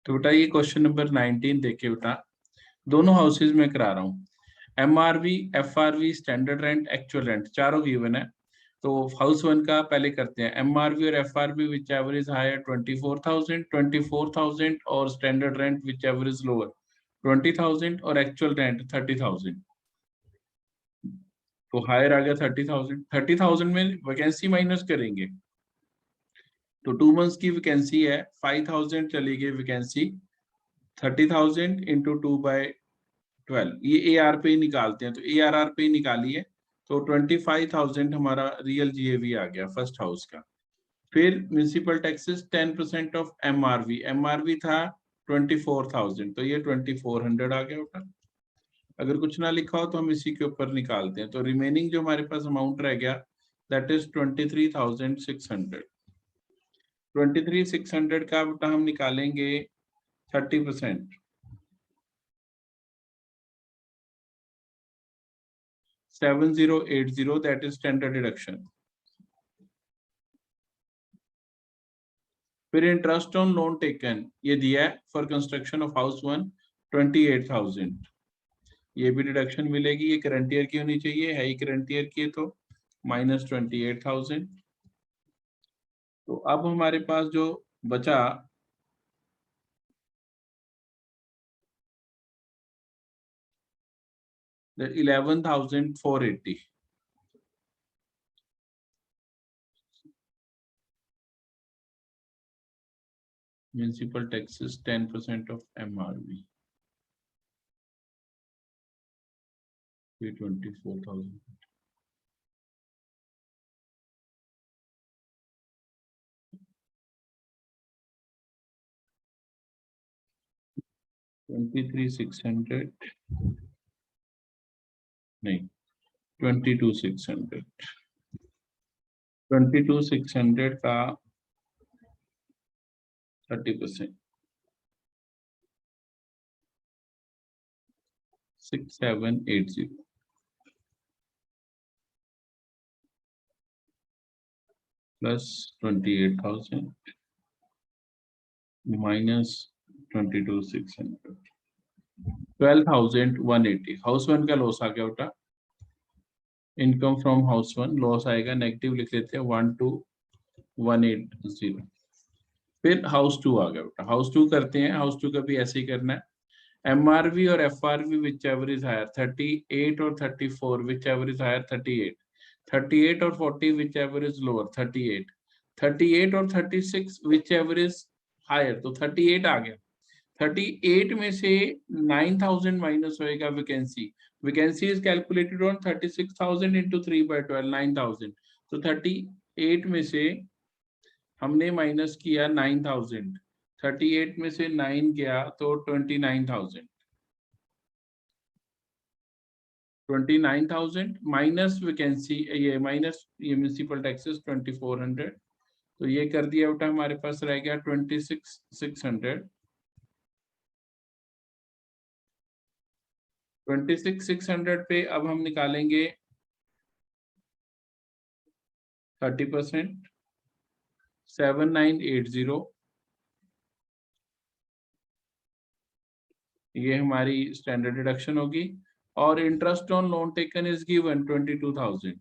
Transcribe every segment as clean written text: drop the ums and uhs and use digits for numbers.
तो बेटा ये क्वेश्चन नंबर 19 देखिए बेटा, दोनों हाउसेज में करा रहा हूँ। MRV, FRV, standard rent, actual rent चारों गिवन है। तो हाउस वन का पहले करते हैं। MRV और FRV whichever is higher 24,000 और standard rent whichever is lower 20,000 और एक्चुअल रेंट 30,000। तो हायर आ गया 30,000। 30,000 में वैकेंसी माइनस करेंगे तो 2 मंथ्स की वैकेंसी है, 5,000 चली गई वैकेंसी, 30,000 इंटू 2/12, ये AR पे ही निकालते हैं। तो ARR पे ही निकालिए, तो 25,000 हमारा रियल GAV आ गया फर्स्ट हाउस का। फिर म्यूनिसिपल टैक्सेस 10% ऑफ MRV था 24,000, तो ये 2400 आ गया बेटा। अगर कुछ ना लिखा हो तो हम इसी के ऊपर निकालते हैं। तो रिमेनिंग जो हमारे पास अमाउंट रह गया दैट इज 23,600। 23,600 का बेटा हम निकालेंगे 30%, 7080, दैट इज स्टैंडर्ड डिडक्शन। फिर इंटरेस्ट ऑन लोन टेकन ये दिया है for construction of house one 28,000, ये भी डिडक्शन मिलेगी। ये करंट ईयर की होनी चाहिए, है ही करंट ईयर की है, तो -28,000। तो अब हमारे पास जो बचा 11,480। Municipal taxes 10% of MRV, 24,000। 23,600 नहीं, 22,600। 22,600 का 30%, 6,780 प्लस 28,000 माइनस 22,600, 12,180। हाउस वन का लॉस आ गया बेटा। Income from house one loss आएगा, नेगेटिव लिख लेते हैं 12,180। फिर हाउस टू आ गया बेटा। हाउस टू करते हैं, हाउस टू का भी ऐसे ही करना है। MRV और FRV whichever is higher 38 और 34, विच एवर इज हायर 38, 38 और 40 विच एवर इज लोअर 38, 38 और 36 विच एवर इज हायर, तो 38 आ गया। 38 में से 9,000 माइनस होएगा vacancy. Vacancy is calculated on 36,000 into 3/12, 9,000। तो 38 में से हमने माइनस किया 9,000, 38 में से 9 गया तो 29,000, 29,000 माइनस वैकेंसी, ये माइनस ये म्यूनिसिपल टैक्सेस 2400। तो ये कर दिया बेटा, हमारे पास रह गया 26,600। 26,600 पे अब हम निकालेंगे 30%, 7,980। ये हमारी स्टैंडर्ड डिडक्शन होगी। और interest on loan taken is given 22,000।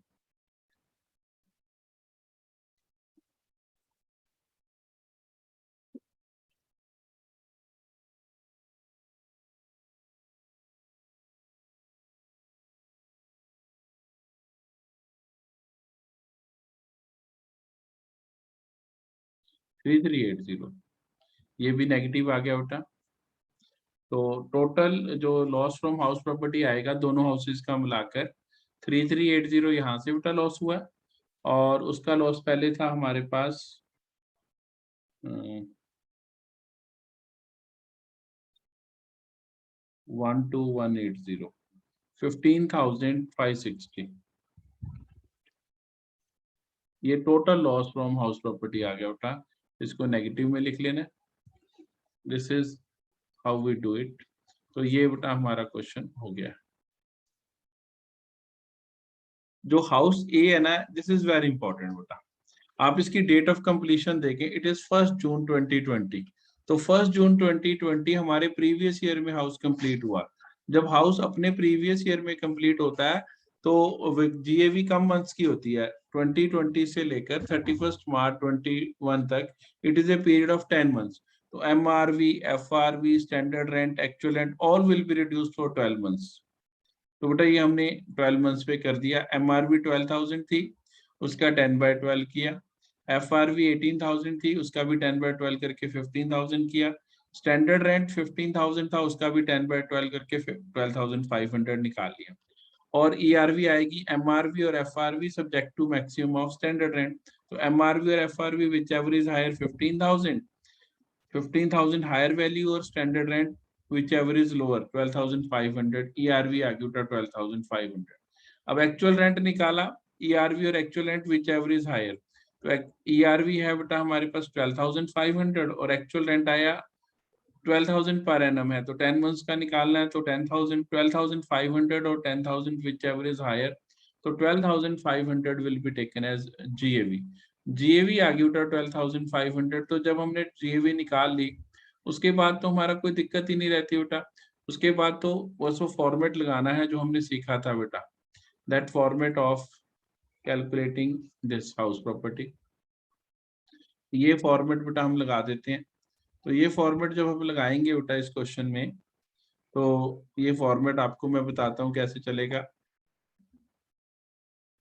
Three three eight zero, ये भी नेगेटिव आ गया बेटा। तो टोटल जो लॉस फ्रॉम हाउस प्रॉपर्टी आएगा दोनों हाउसेस का मिलाकर 3,380 यहाँ से बेटा लॉस हुआ। और उसका लॉस पहले था हमारे पास 12,180, 15,560। ये total loss from house property आ गया बेटा, इसको नेगेटिव में लिख लेना। This is how we do it. तो ये बेटा हमारा क्वेश्चन हो गया। जो हाउस ए है ना, दिस इज वेरी इंपॉर्टेंट बेटा। आप इसकी डेट ऑफ कंप्लीशन देखें, इट इज 1 जून 2020। तो 1 जून 2020 हमारे प्रीवियस ईयर में हाउस कंप्लीट हुआ। जब हाउस अपने प्रीवियस ईयर में कंप्लीट होता है तो जीएवी कम मंथ्स की होती है, 2020 से लेकर 31 मार्च 21 तक। It is a period of 10 months. तो MRV, FRV, standard rent, actual rent all will be reduced for 12 months. तो बेटा ये हमने 12 मंथ्स पे कर दिया। एमआरवी 12,000 थी, उसका 10/12 किया। एफआरवी 18,000 थी, उसका भी 10/12 करके 15,000 किया। स्टैंडर्ड रेंट 15,000 था, उसका भी 10/12 करके 12,500 निकाल लिया। और ईआरवी आएगी, एमआरवी और FRV subject to maximum of standard rent. तो एमआरवी और FRV whichever is higher 15,000 higher value, और standard rent whichever is lower 12,500। ERV आ गया उठा 12,500। अब एक्चुअल रेंट निकाला, ERV और actual rent whichever is higher। तो ERV है बेटा हमारे पास 12,500 और एक्चुअल रेंट आया 12,000 पर एनम है, तो 10 मंथ्स का निकालना है। तो 10,000, 12,500 और 10,000 whichever is higher। तो 12,500 will be taken as GAV। GAV आ गई उठा 12,500। तो जब हमने GAV निकाल ली उसके बाद तो हमारा कोई दिक्कत ही नहीं रहती बेटा। उसके बाद तो बस वो फॉर्मेट लगाना है जो हमने सीखा था बेटा, that format of calculating this house property. ये फॉर्मेट बेटा हम लगा देते हैं। तो ये फॉर्मेट जब हम लगाएंगे बेटा इस क्वेश्चन में, तो ये फॉर्मेट आपको मैं बताता हूँ कैसे चलेगा।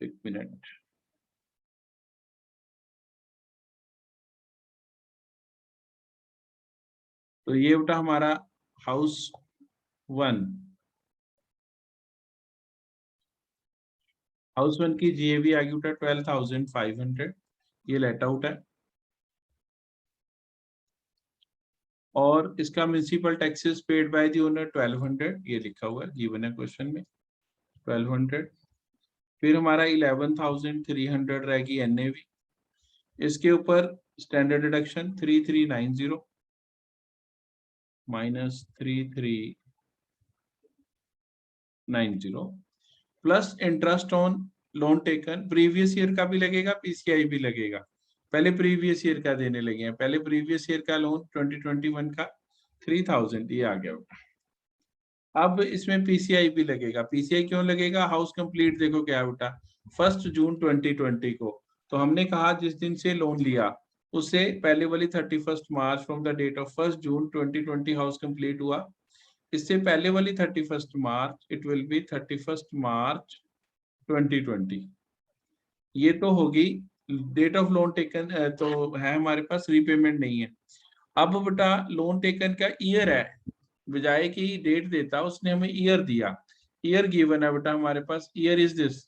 एक मिनट। तो ये बेटा हमारा हाउस 1, हाउस 1 की जीएवी आ गई बेटा 12,500। ये लेट आउट है। और इसका municipal taxes paid by the owner 1200, ये लिखा हुआ है, गिवन है क्वेश्चन में 1200। फिर हमारा 11,300 रहेगी एनएवी। इसके ऊपर standard deduction 3390 minus 3390 plus interest on loan taken. Previous year का भी लगेगा, पीसीआई भी लगेगा। पहले प्रीवियस ईयर का देने लगे हैं। पहले प्रीवियस ईयर का लोन 2021 का 3,000 ये आ गया। अब इसमें पीसीआई भी लगेगा। पीसीआई क्यों लगेगा? हाउस कंप्लीट देखो क्या बेटा 1 जून 2020 को। तो हमने कहा जिस दिन से लोन लिया उससे पहले वाली 31 March from the date of 1 June 2020 house complete हुआ। इससे पहले वाली 31 March it will be 31 March 2020। ये तो होगी डेट ऑफ लोन टेकन, तो है हमारे पास, रीपेमेंट नहीं है। अब बेटा लोन टेकन का ईयर है, बजाय की डेट देता उसने हमें ईयर दिया। ईयर गिवन है बेटा हमारे पास। ईयर इज दिस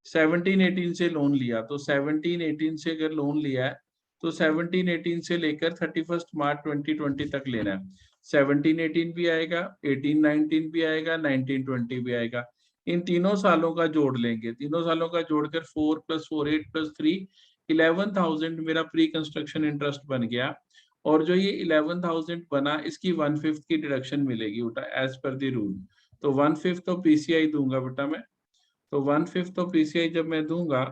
1718 से लोन लिया। तो 1718 से अगर लोन लिया है तो 1718 से लेकर 31 मार्च 2020 तक लेना है। 1718 भी आएगा, 1819 भी आएगा, 1920 भी आएगा। इन तीनों सालों का जोड़ लेंगे। तीनों सालों का जोड़कर 4 + 4 8 + 3 11,000 मेरा प्री कंस्ट्रक्शन इंटरेस्ट बन गया। और जो ये 11,000 बना इसकी 1/5 की डिडक्शन मिलेगी बेटा एज पर द रूल। तो 1/5 तो पीसीआई दूंगा बेटा मैं। तो 1/5 तो पीसीआई जब मैं दूंगा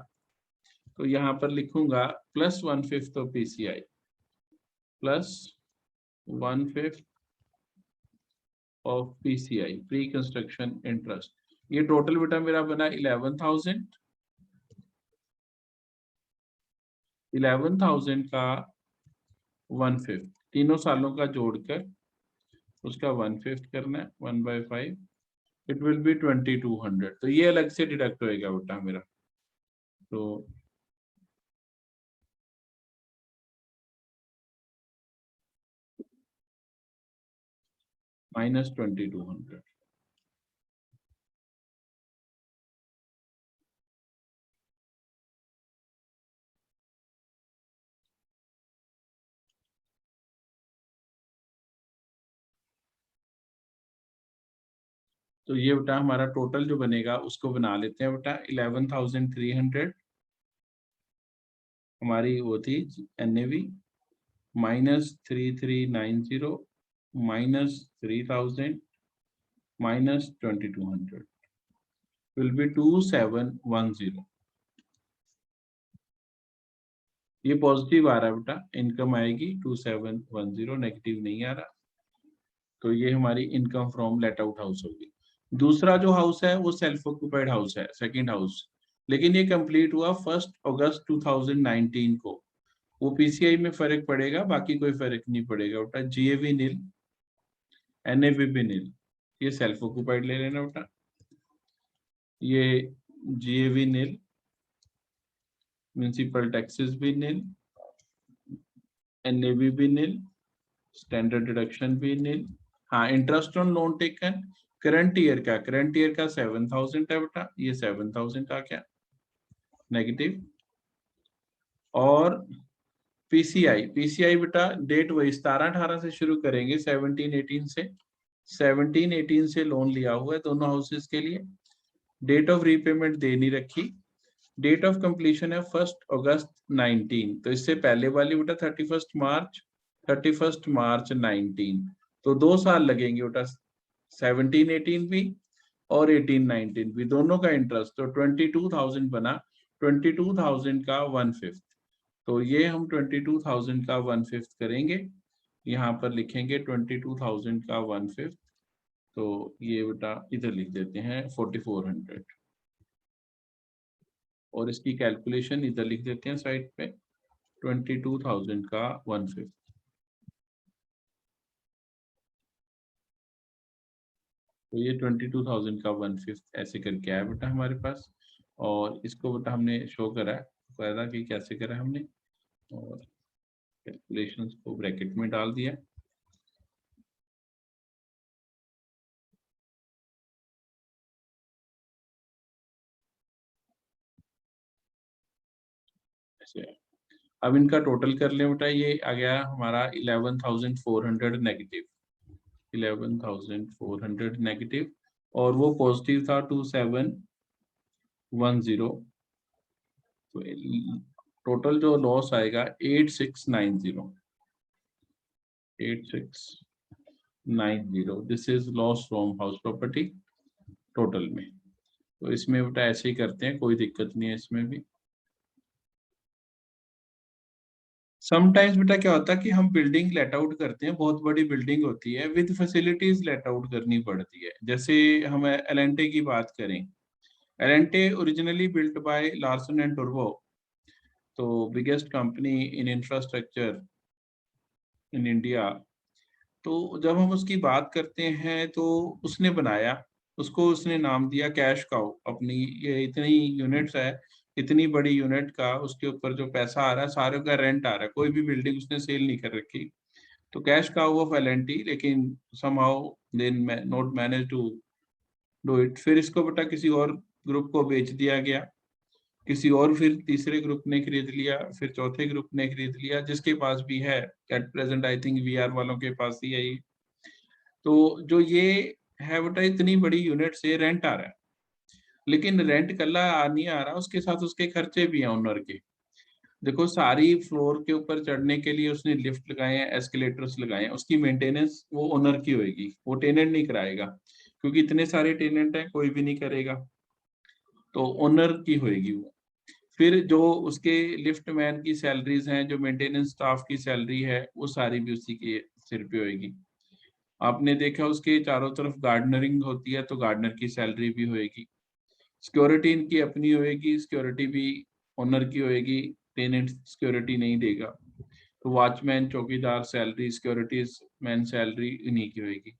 तो यहाँ पर लिखूंगा प्लस 1/5 तो PCI plus 1/5 of PCI pre construction interest. ये टोटल बेटा मेरा बना 11,000। 11,000 का 1/5 तीनों सालों का जोड़कर उसका 1/5 करना है 1/5। It will B 2200। तो ये अलग से डिडक्ट होएगा बेटा मेरा। तो -2200। तो ये बेटा हमारा टोटल जो बनेगा उसको बना लेते हैं बेटा। 11,300 हमारी वो थी एनएवी, -3390 -3,000 -2200 will be 2710। ये पॉजिटिव आ रहा है बेटा, इनकम आएगी 2710, नेगेटिव नहीं आ रहा। तो ये हमारी income from let out house होगी। दूसरा जो हाउस है वो सेल्फ ऑक्यूपाइड हाउस है, सेकंड हाउस, लेकिन ये कंप्लीट हुआ 1 अगस्त 2019 को। वो पीसीआई में फर्क पड़ेगा, बाकी कोई फर्क नहीं पड़ेगा बेटा। जीएवी नील, एनएवी भी नील, ये सेल्फ ऑक्यूपाइड ले लेना बेटा। ये जीएवी नील, म्युनिसिपल टैक्सेस भी नील, एनएवी भी नील, स्टैंडर्ड डिडक्शन भी नील। हाँ, interest on loan taken current year का, करंट ईयर का 7000 है बेटा, ये 7000 का क्या नेगेटिव। और पीसीआई, पीसीआई बेटा डेट वही 17-18 से शुरू करेंगे, 17-18 से, 17-18 से लोन लिया हुआ है दोनों हाउसेस के लिए। डेट ऑफ रीपेमेंट दे नहीं रखी। डेट ऑफ कंप्लीशन है 1 अगस्त 19, तो इससे पहले वाली बेटा 31 मार्च, 31 मार्च 19, तो 2 साल लगेंगे बेटा, 17-18 भी और 18-19 भी, दोनों का इंटरेस्ट। तो 22,000 बना, 22,000 का 1/5, तो ये हम 22,000 का 1/5 करेंगे, यहाँ पर लिखेंगे 22,000 का 1/5, तो ये बेटा इधर लिख देते हैं 4400, और इसकी कैलकुलेशन इधर लिख देते हैं साइड पे, 22,000 का 1/5। तो ये 22,000 का 1/5 ऐसे करके आया बेटा हमारे पास, और इसको बेटा हमने शो करा है, फायदा कि कैसे करा हमने, और कैलकुलेशंस को ब्रैकेट में डाल दिया। ऐसे अब इनका टोटल कर लें बेटा, ये आ गया हमारा 11,400 नेगेटिव, 11,400 नेगेटिव, और वो पॉजिटिव था 2710, तो टोटल जो लॉस आएगा 8690, 8690, this is loss from house property total में। तो इसमें बेटा ऐसे ही करते हैं, कोई दिक्कत नहीं है इसमें भी। समटाइम्स बेटा क्या होता है कि हम बिल्डिंग लेट आउट करते हैं, बहुत बड़ी बिल्डिंग होती है, विद फैसिलिटीज लेट आउट करनी पड़ती है। जैसे हम एलेंटे की बात करें, L and T originally built by Larsen and टुर्बो, तो biggest company in infrastructure in India. तो जब हम उसकी बात करते हैं तो उसने बनाया, उसको उसने नाम दिया कैश काउ अपनी, ये इतनी यूनिट्स है, इतनी बड़ी यूनिट का उसके ऊपर जो पैसा आ रहा है सारे का रेंट आ रहा है, कोई भी बिल्डिंग उसने सेल नहीं कर रखी, तो कैश काउ ऑफ एलएनटी, लेकिन somehow they not manage to do it. फिर इसको बेटा किसी और ग्रुप को बेच दिया गया, किसी और फिर तीसरे ग्रुप ने खरीद लिया, फिर चौथे ग्रुप ने खरीद लिया, जिसके पास भी है at present, I think VR वालों के पास ही है ये। तो जो ये है बेटा इतनी बड़ी यूनिट से रेंट आ रहा है, लेकिन रेंट कल्ला नहीं आ रहा, उसके साथ उसके खर्चे भी हैं ओनर के। देखो सारी फ्लोर के ऊपर चढ़ने के लिए उसने लिफ्ट लगाए हैं, एस्केलेटर्स लगाए हैं, उसकी मेंटेनेंस वो ओनर की होगी, वो टेनेंट नहीं कराएगा, क्योंकि इतने सारे टेनेंट हैं कोई भी नहीं करेगा, तो ओनर की होगी वो। फिर जो उसके लिफ्ट मैन की सैलरीज हैं, जो मेंटेनेंस स्टाफ की सैलरी है, वो सारी भी उसी के सिर पे होगी। आपने देखा उसके चारों तरफ गार्डनरिंग होती है, तो गार्डनर की सैलरी भी होगी। सिक्योरिटी इनकी अपनी होएगी, सिक्योरिटी भी ओनर की होएगी, टेनेंट सिक्योरिटी नहीं देगा। तो वॉचमैन, चौकीदार सैलरी, सिक्योरिटी मैन सैलरी इन्हीं की होएगी।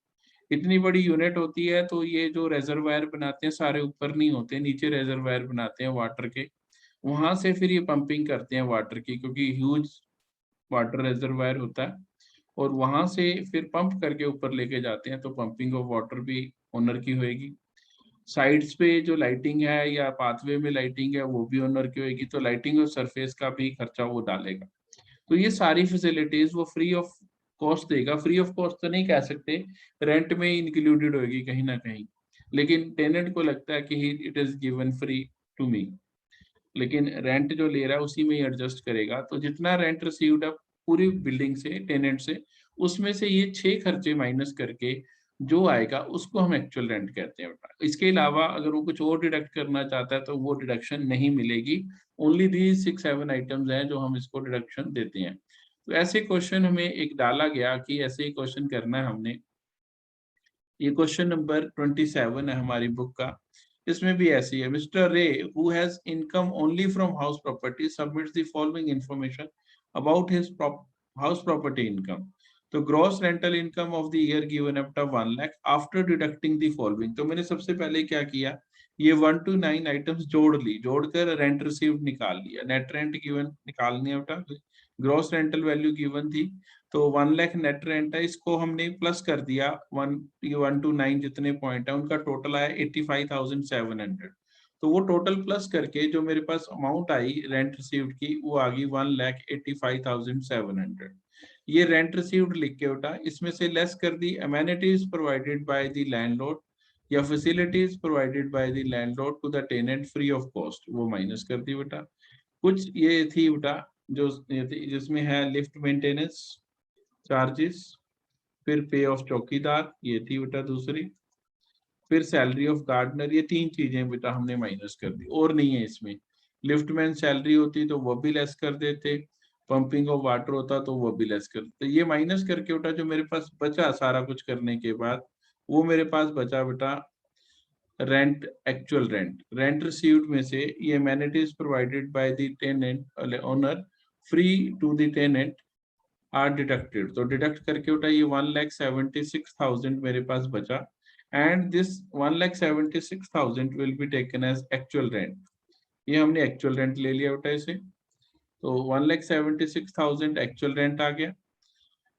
इतनी बड़ी यूनिट होती है, तो ये जो रेजर्वायर बनाते हैं सारे ऊपर नहीं होते, नीचे रेजर्वायर बनाते हैं वाटर के, वहां से फिर ये पंपिंग करते हैं वाटर की, क्योंकि ह्यूज वाटर रिजर्वायर होता है, और वहां से फिर पंप करके ऊपर लेके जाते हैं, तो पंपिंग ऑफ वाटर भी ओनर की होएगी। साइड्स पे जो लाइटिंग है या पाथवे में लाइटिंग है वो भी ओनर की होएगी, तो लाइटिंग और सरफेस का भी खर्चा वो डालेगा। तो ये सारी फैसिलिटीज वो फ्री ऑफ कॉस्ट देगा, फ्री ऑफ कॉस्ट तो नहीं कह सकते, रेंट में इंक्लूडेड होगी कहीं ना कहीं, लेकिन टेनेंट को लगता है कि it is given free to me, लेकिन रेंट जो ले रहा है उसी में ही एडजस्ट करेगा। तो जितना रेंट रिसीव्ड है पूरी बिल्डिंग से, टेनेंट से, उसमें से ये 6 खर्चे माइनस करके जो आएगा उसको हम एक्चुअल रेंट कहते हैं बेटा। इसके अलावा अगर वो कुछ और डिडक्ट करना चाहता है तो वो डिडक्शन नहीं मिलेगी। ओनली दी 6-7 आइटम्स हैं जो हम इसको डिडक्शन देते हैं। तो ऐसे क्वेश्चन हमें एक डाला गया कि ऐसे ही क्वेश्चन करना है हमने। ये क्वेश्चन नंबर 27 है हमारी बुक का। इसमें भी ऐसी है, mister Ray who has income only from house property submits the following information about his house property income. तो gross rental income of the year given up to 1 lakh after deducting the following. तो मैंने सबसे पहले क्या किया, ये 1 to 9 items जोड़ ली, जोड़कर रेंट रिसीव्ड निकाल लिया। नेट रेंट गिवन निकालनी है बेटा, ग्रॉस रेंटल वैल्यू गिवन थी तो 1 लाख नेट रेंट है, इसको हमने प्लस कर दिया 1 to 9 जितने पॉइंट है उनका टोटल आया 85,700। तो वो टोटल प्लस करके जो मेरे पास अमाउंट आई रेंट रिसीव्ड की वो आ गई 1,85,700। ये रेंट रिसीव्ड लिख के उठा, इसमें से लेस कर दी amenities provided by the landlord या facilities provided by the landlord to the tenant free of cost, वो माइनस कर दी बेटा। कुछ ये थी बेटा जो जिसमें है लिफ्ट मेंटेनेंस चार्जेस, फिर पे ऑफ चौकीदार, ये थी बेटा दूसरी, फिर सैलरी ऑफ गार्डनर, ये 3 चीजें बेटा हमने माइनस कर दी और नहीं है इसमें। लिफ्टमैन सैलरी होती तो वो भी लेस कर देते, पंपिंग ऑफ वाटर होता तो वो भी लेस कर देते। ये माइनस करके बेटा जो मेरे पास बचा सारा कुछ करने के बाद वो मेरे पास बचा बेटा rent, actual rent. Rent received में से ये amenities provided by the tenant owner free to the tenant are deducted. तो डिडक्ट करके उठा ये 1,76,000 मेरे पास बचा and this 1,76,000 will be taken as actual rent. ये हमने एक्चुअल रेंट ले लिया बेटा इसे। तो 1,76,000 एक्चुअल रेंट आ गया।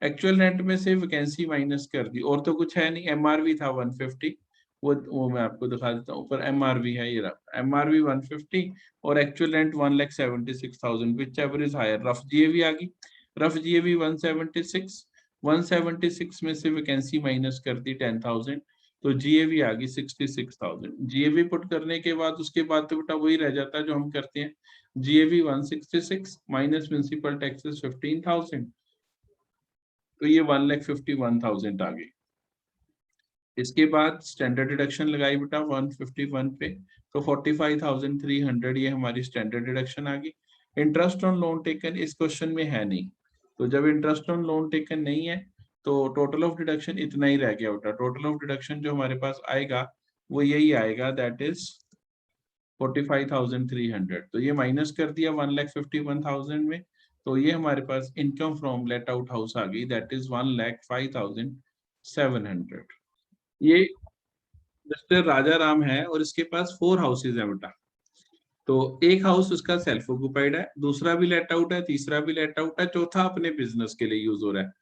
एक्चुअल रेंट में से वैकेंसी माइनस कर दी और तो कुछ है नहीं। एमआरवी था 150, वो मैं आपको दिखा देता हूँ, ऊपर एमआरवी है, ये रहा एमआरवी 150 और actual rent 1,76,000 whichever is higher. Rough GAV आ गई, रफ जीएवी 176 में से वैकेंसी माइनस कर दी 10,000 तो जीएवी आ गई 66,000। जीएवी पुट करने के बाद उसके बाद तो बेटा वही रह जाता है जो हम करते हैं, जीएवी 166 माइनस म्युनिसिपल टैक्सेस 15,000 तो ये 1,51,000 आ गई। इसके बाद स्टैंडर्ड डिडक्शन लगाई बेटा 151 पे तो 45,300 ये हमारी स्टैंडर्ड डिडक्शन आ गई। इंटरेस्ट ऑन लोन टेकन इस क्वेश्चन में है नहीं, तो जब इंटरेस्ट ऑन लोन टेकन नहीं है तो टोटल ऑफ डिडक्शन इतना ही रह गया बेटा। टोटल ऑफ डिडक्शन जो हमारे पास आएगा वो यही आएगा, दैट इज 45,300। तो ये माइनस कर दिया 1,51,000 में, तो ये हमारे पास income from let out house आ गई, दैट इज 1,05,700। ये मिस्टर राजा राम है और इसके पास 4 हाउसेज है बेटा। तो एक हाउस उसका सेल्फ ऑक्युपाइड है, दूसरा भी लेट आउट है, तीसरा भी लेट आउट है, चौथा अपने बिजनेस के लिए यूज हो रहा है।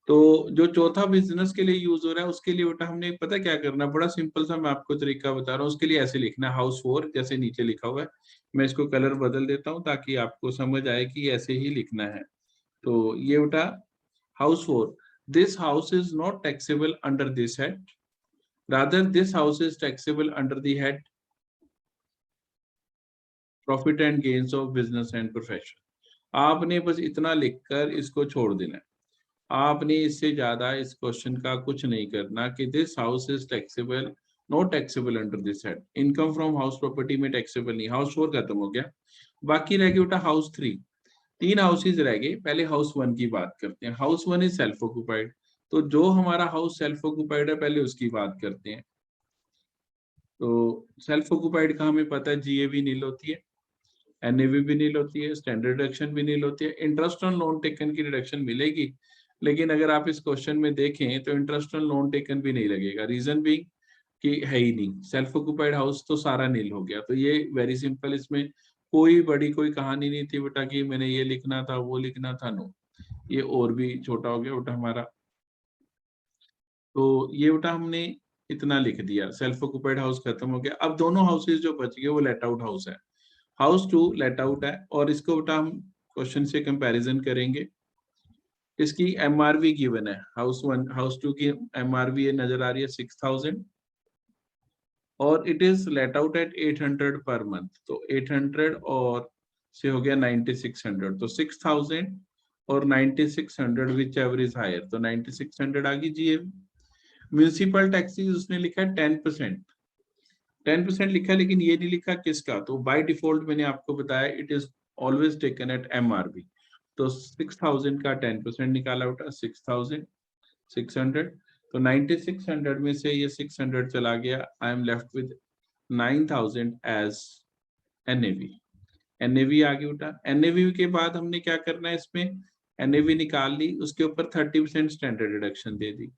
तो जो चौथा बिजनेस के लिए यूज हो रहा है उसके लिए बेटा हमने पता क्या करना, बड़ा सिंपल सा मैं आपको तरीका बता रहा हूँ। उसके लिए ऐसे लिखना है हाउस 4, जैसे नीचे लिखा हुआ है। मैं इसको कलर बदल देता हूँ ताकि आपको समझ आए कि ऐसे ही लिखना है। तो ये बेटा house 4, this house is not taxable under this head, rather this house is taxable under the head profit and gains of business and profession। आपने बस इतना लिखकर इसको छोड़ देना है, आपने इससे ज्यादा इस क्वेश्चन का कुछ नहीं करना कि this house is taxable not taxable under this head. Income from house property में टैक्सेबल नहीं, हाउस 4 खत्म हो गया। बाकी रह गया बेटा हाउस 3, 3 हाउसेज रह गए। पहले हाउस 1 की बात करते हैं। हाउस 1 इज सेल्फ ऑक्युपाइड, तो जो हमारा हाउस सेल्फ ऑक्युपाइड है पहले उसकी बात करते हैं। तो सेल्फ ऑक्युपाइड का हमें पता है जीएवी नील होती है, एनएवी भी नील होती है, स्टैंडर्ड डिडक्शन भी नील होती है, इंटरेस्ट ऑन लोन टेकन की डिडक्शन मिलेगी। लेकिन अगर आप इस क्वेश्चन में देखें तो इंटरेस्ट ऑन लोन टेकन भी नहीं लगेगा, रीजन भी कि है ही नहीं, सेल्फ ऑक्युपाइड हाउस तो सारा नील हो गया। तो ये वेरी सिंपल, इसमें कोई बड़ी कोई कहानी नहीं थी बेटा कि मैंने ये लिखना था वो लिखना था, नो, ये और भी छोटा हो गया बेटा हमारा। तो ये बेटा हमने इतना लिख दिया, सेल्फ ऑक्युपाइड हाउस खत्म हो गया। अब दोनों हाउसेज जो बच गए वो लेट आउट हाउस है, हाउस 2 लेट आउट है और इसको बेटा हम क्वेश्चन से कंपैरिजन करेंगे। इसकी एमआरवी गिवन है, हाउस 1 हाउस 2 की एमआरवी नजर आ रही है 6,000 और it is let out at 800 per month. तो 800 और से हो गया 9,600, तो 6,000 और 9,600 विच एवर इज हायर, तो 9,600 आ गई जीएवी। म्यूनिसिपल टैक्सेस उसने लिखा 10%, 10% लिखा, लेकिन ये नहीं लिखा किसका। तो बाय डिफॉल्ट मैंने आपको बताया it is always taken at MRV. तो 6000 का 10% निकाला उठा 6600। तो 9600 में से ये 600 चला गया, I am left with 9000 as NAV. NAV आगे उठा। एनएवी के बाद हमने क्या करना है, इसमें एनएवी निकाल ली, उसके ऊपर 30% standard deduction they the.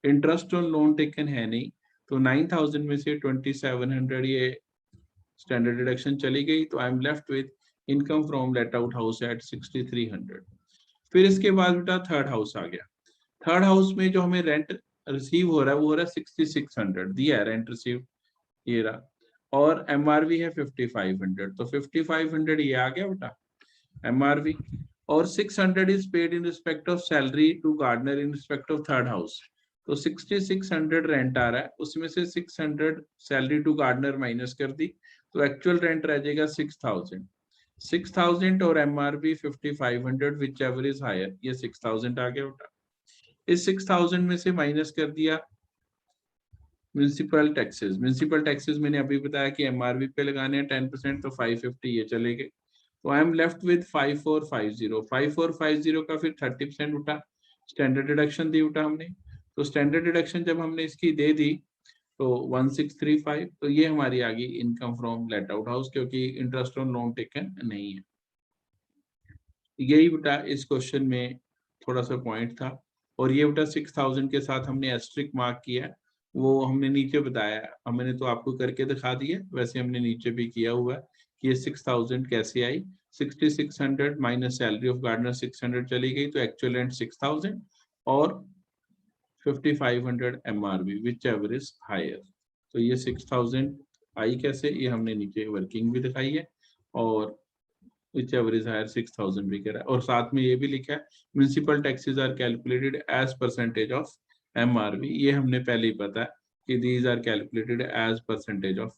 Interest on loan taken है नहीं, तो 9000 में से 2700 ये स्टैंडर्ड डिडक्शन चली गई, तो I am left with income from let out house at 6300। फिर इसके बाद बेटा थर्ड हाउस आ गया। थर्ड हाउस में जो हमें रेंट रिसीव हो रहा है वो हो रहा है 6600, दिया है रेंट रिसीव, ये रहा, और एमआरवी है 5500। तो 5500 ये आ गया बेटा एमआरवी, और 600 is paid in respect of salary to gardener in respect of third house. तो 6600 रेंट आ रहा है, उसमें से 600 सैलरी टू गार्डनर माइनस कर दी, तो एक्चुअल रेंट रह जाएगा 6000। 6000 और MRV 5500 whichever is higher, ये 6000 आ गया बेटा। इस 6000 में से माइनस कर दिया म्यूनिसिपल टैक्सेस। म्यूनिसिपल टैक्सेस मैंने अभी बताया कि एमआरबी पे लगाने हैं 10%, तो 550 ये चले गए। तो आई एम लेफ्ट विद 5450। 5450 का फिर 30% उठा, स्टैंडर्ड डिडक्शन दी उठा हमने। तो स्टैंडर्ड डिडक्शन जब हमने इसकी दे दी तो 1635, तो ये हमारी आ गई income from let out house, क्योंकि इंटरेस्ट ऑन लोन टेकन नहीं है। यही बेटा इस क्वेश्चन में थोड़ा सा पॉइंट था। और ये बेटा 6000 के साथ हमने एस्ट्रिक मार्क किया, वो हमने नीचे बताया, हमने तो आपको करके दिखा दिया, वैसे हमने नीचे भी किया हुआ है कि ये 6000 कैसे आई। 6600 माइनस सैलरी ऑफ गार्डनर 600 चली गई, तो एक्चुअल रेंट 6000 और 5500 MRV whichever is higher. तो ये 6000 आई कैसे, ये हमने नीचे वर्किंग भी दिखाई है, और which ever is higher 6000 भी कह रहा है। और साथ में ये भी लिखा है municipal taxes are calculated as percentage of MRV, ये हमने पहले ही पता है कि these are calculated as percentage of.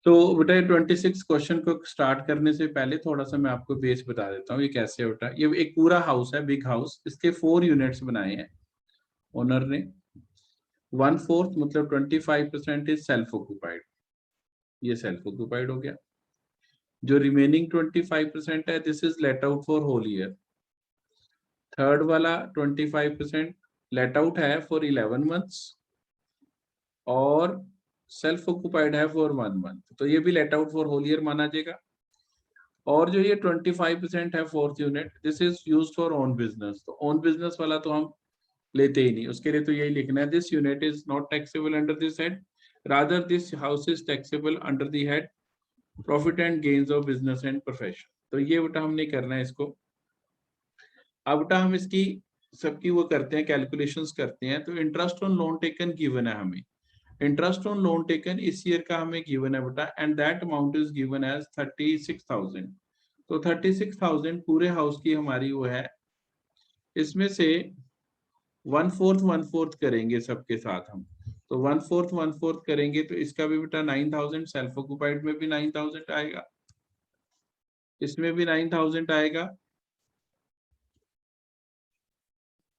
तो बेटा 26 क्वेश्चन को स्टार्ट करने से पहले थोड़ा सा मैं आपको बेस बता देता हूँ ये कैसे बेटा। ये एक पूरा हाउस है, बिग हाउस, इसके 4 यूनिट्स बनाए हैं ओनर ने। 1/4 मतलब 25% इज सेल्फ ऑक्यूपाइड, ये सेल्फ ऑक्यूपाइड हो गया। जो रिमेनिंग 25% है this is let out for whole year. Third वाला 25% लेट आउट है फॉर 11 मंथ्स और सेल्फ ऑक्यूपाइड है फॉर 1 मंथ, तो ये भी let out for whole year माना जाएगा। और जो ये 25% है fourth unit, this is used for own business. तो ओन बिजनेस वाला तो हम लेते ही नहीं, उसके लिए तो यही लिखना है this unit is not taxable under this head, rather this house is taxable under the head profit and gains of business and profession. तो ये बेटा हमने करना है इसको। अब बेटा हम इसकी सबकी वो करते हैं, कैलकुलेशंस करते हैं। तो interest on loan taken given है हमें, इंटरेस्ट ऑन लोन टेकन इस ईयर का हमें गिवन है बेटा, and that amount is given as 36,000। तो 36,000 पूरे हाउस की हमारी वो है, इसमें से 1/4 करेंगे सबके साथ हम। तो 1/4 करेंगे तो इसका भी बेटा 9,000, सेल्फ ऑक्यूपाइड में भी 9,000 आएगा, इसमें भी 9,000 आएगा,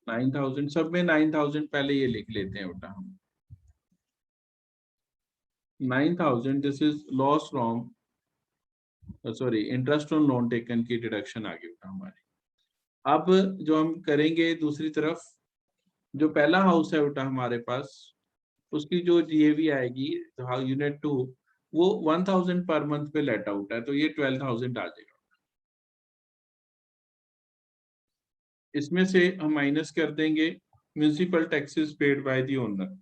9,000 सब में 9,000 पहले ये लिख लेते हैं बेटा हम। 9,000 this is loss from sorry interest on loan taken की डिडक्शन आ गई बेटा हमारी। अब जो हम करेंगे दूसरी तरफ, जो पहला हाउस है बेटा हमारे पास, उसकी जो जीएवी आएगी यूनिट 2, वो 1000 पर मंथ पे लेट आउट है, तो ये 12,000 आ जाएगा। इसमें से हम माइनस कर देंगे municipal taxes paid by the owner.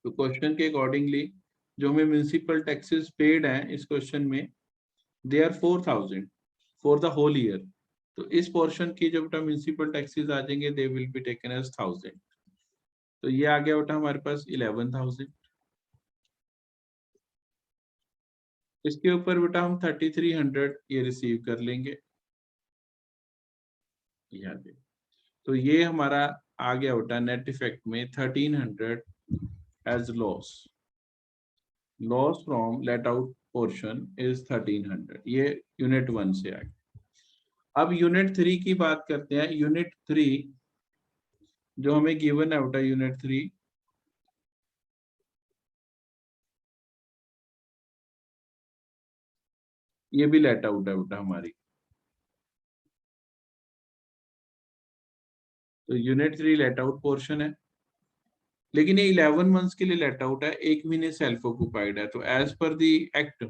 तो क्वेश्चन के अकॉर्डिंगली जो हमें म्यूनिसिपल टैक्सेस पेड हैं इस क्वेश्चन में, they are 4,000 for the whole year. तो इस पोर्शन की जो बेटा म्यूनिसिपल टैक्सेस आ जाएंगे they will be taken as 1000। तो ये आ गया बेटा हमारे पास 11,000। इसके ऊपर बेटा हम 3300 ये रिसीव कर लेंगे, तो ये हमारा आ गया बेटा नेट इफेक्ट में 1300 एज loss. Loss from let out portion is 1300, ये यूनिट 1 से आ गया। अब यूनिट 3 की बात करते हैं। यूनिट 3 जो हमें गिवन है बेटा यूनिट 3, ये भी लेट आउट है बेटा हमारी। तो यूनिट 3 लेट आउट पोर्शन है, लेकिन ये 11 मंथ्स के लिए लेट आउट है, 1 महीने सेल्फ ऑक्यूपाइड है। तो as per the act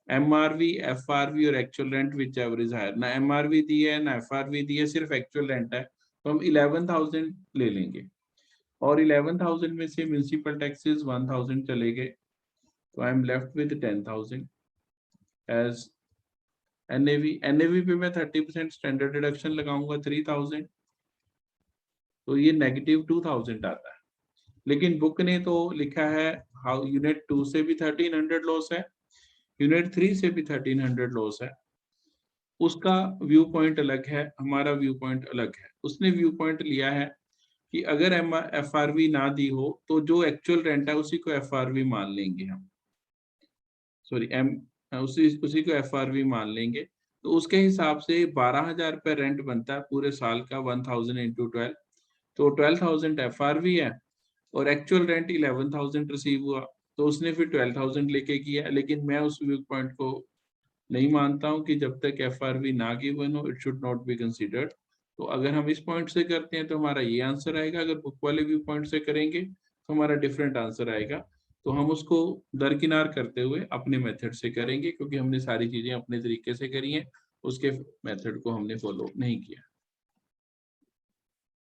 MRV, FRV और actual rent whichever is higher, ना एमआरवी दी है ना एफआरवी दी है, सिर्फ एक्चुअल रेंट है, तो हम 11,000 ले लेंगे। और 11,000 में से म्यूनिसिपल टैक्सेस 1,000 चले गए, तो I am left with 10,000 as NAV. NAV पे मैं 30% स्टैंडर्ड डिडक्शन लगाऊंगा 3,000, तो ये नेगेटिव 2,000 आता है। लेकिन बुक ने तो लिखा है हाउ यूनिट 2 से भी 1,300 लॉस है, यूनिट 3 से भी 1,300 लॉस है। उसका व्यू पॉइंट अलग है, हमारा व्यू पॉइंट अलग है। उसने व्यू पॉइंट लिया है कि अगर एफआरवी ना दी हो तो जो एक्चुअल रेंट है उसी को एफआरवी मान लेंगे हम, सॉरी उसी को एफआरवी मान लेंगे। तो उसके हिसाब से 12,000 रुपये रेंट बनता है पूरे साल का, 1,000 इंटू 12, तो 12,000 एफआरवी है और एक्चुअल रेंट 11,000 रिसीव हुआ, तो उसने फिर 12,000 लेके किया। लेकिन मैं उस व्यू पॉइंट को नहीं मानता हूं कि जब तक एफआरवी ना गिवन हो it should not be considered. तो अगर हम इस पॉइंट से करते हैं तो हमारा ये आंसर आएगा, अगर बुक वाले व्यू पॉइंट से करेंगे तो हमारा डिफरेंट आंसर आएगा। तो हम उसको दरकिनार करते हुए अपने मेथड से करेंगे, क्योंकि हमने सारी चीजें अपने तरीके से करी हैं, उसके मेथड को हमने फॉलो नहीं किया।